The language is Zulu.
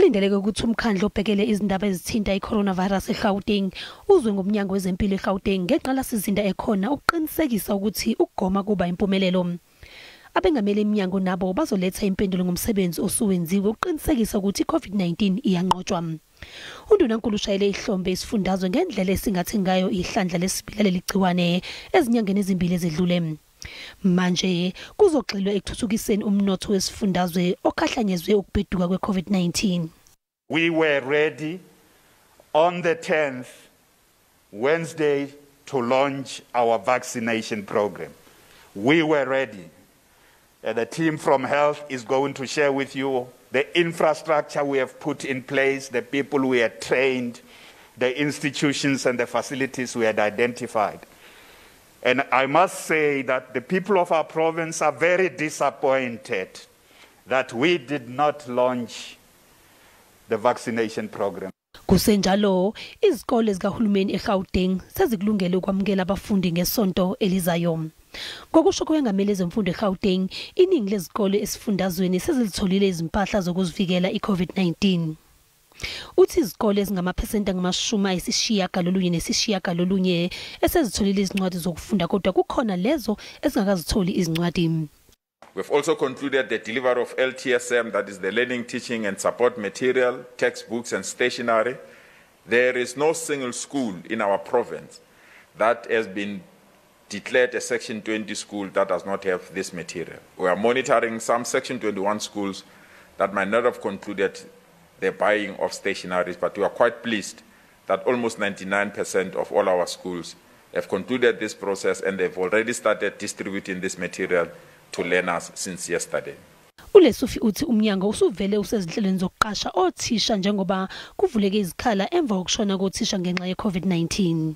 Kulindeleke ukuthi umkhandlu obhekele izindaba ezithinta i-coronavirus eGauteng uzwe ngomnyango wezempilo eGauteng ngeqalasizinda ekhona ukuqinisekisa ukuthi ukugoma kuba impumelelo. Abengamele iminyango nabo bazoletha impendulo ngomsebenzi osuwenziwe ukuqinisekisa ukuthi i-COVID-19 iyanqotshwa. Undunankulu ushayele ihlombe isifundazwe ngendlela esingathi ngayo ihlandla lesibili leligciwane ezinyangeni ezimbili ezedlule. Manje kuzogxilwa ekuthuthukiseni umnotho wesifundazwe okhahlanyezwe ukubheduka kwe-COVID-19. We were ready on the 10th, Wednesday, to launch our vaccination program. We were ready. The team from health is going to share with you the infrastructure we have put in place, the people we had trained, the institutions and the facilities we had identified. And I must say that the people of our province are very disappointed that we did not launch the vaccination program. Kusenjalo, izikole zikahulumeni eGauteng sezikulungele ukwamukela abafundi ngesonto elizayo. Ngokusho kwengameli zemfundo eGauteng, iningi lezikole esifundazweni sezilitholile izimpahla zokuzivikela i-COVID-19. Uthi izikole ezingamaphesenti angama-90 esezitholile izincwadi zokufunda kodwa kukhona lezo ezingakazitholi izincwadi. We've also concluded the delivery of LTSM, that is the learning, teaching and support material, textbooks and stationery. There is no single school in our province that has been declared a Section 20 school that does not have this material. We are monitoring some Section 21 schools that might not have concluded the buying of stationaries, but we are quite pleased that almost 99% of all our schools have concluded this process and they've already started distributing this material to learners since yesterday. Lesifundazwe uthi umnyango usuvele usezinhlelweni zokuqasha othisha njengoba kuvuleke izikhala emva kokushona kothisha ngenxa ye-COVID-19.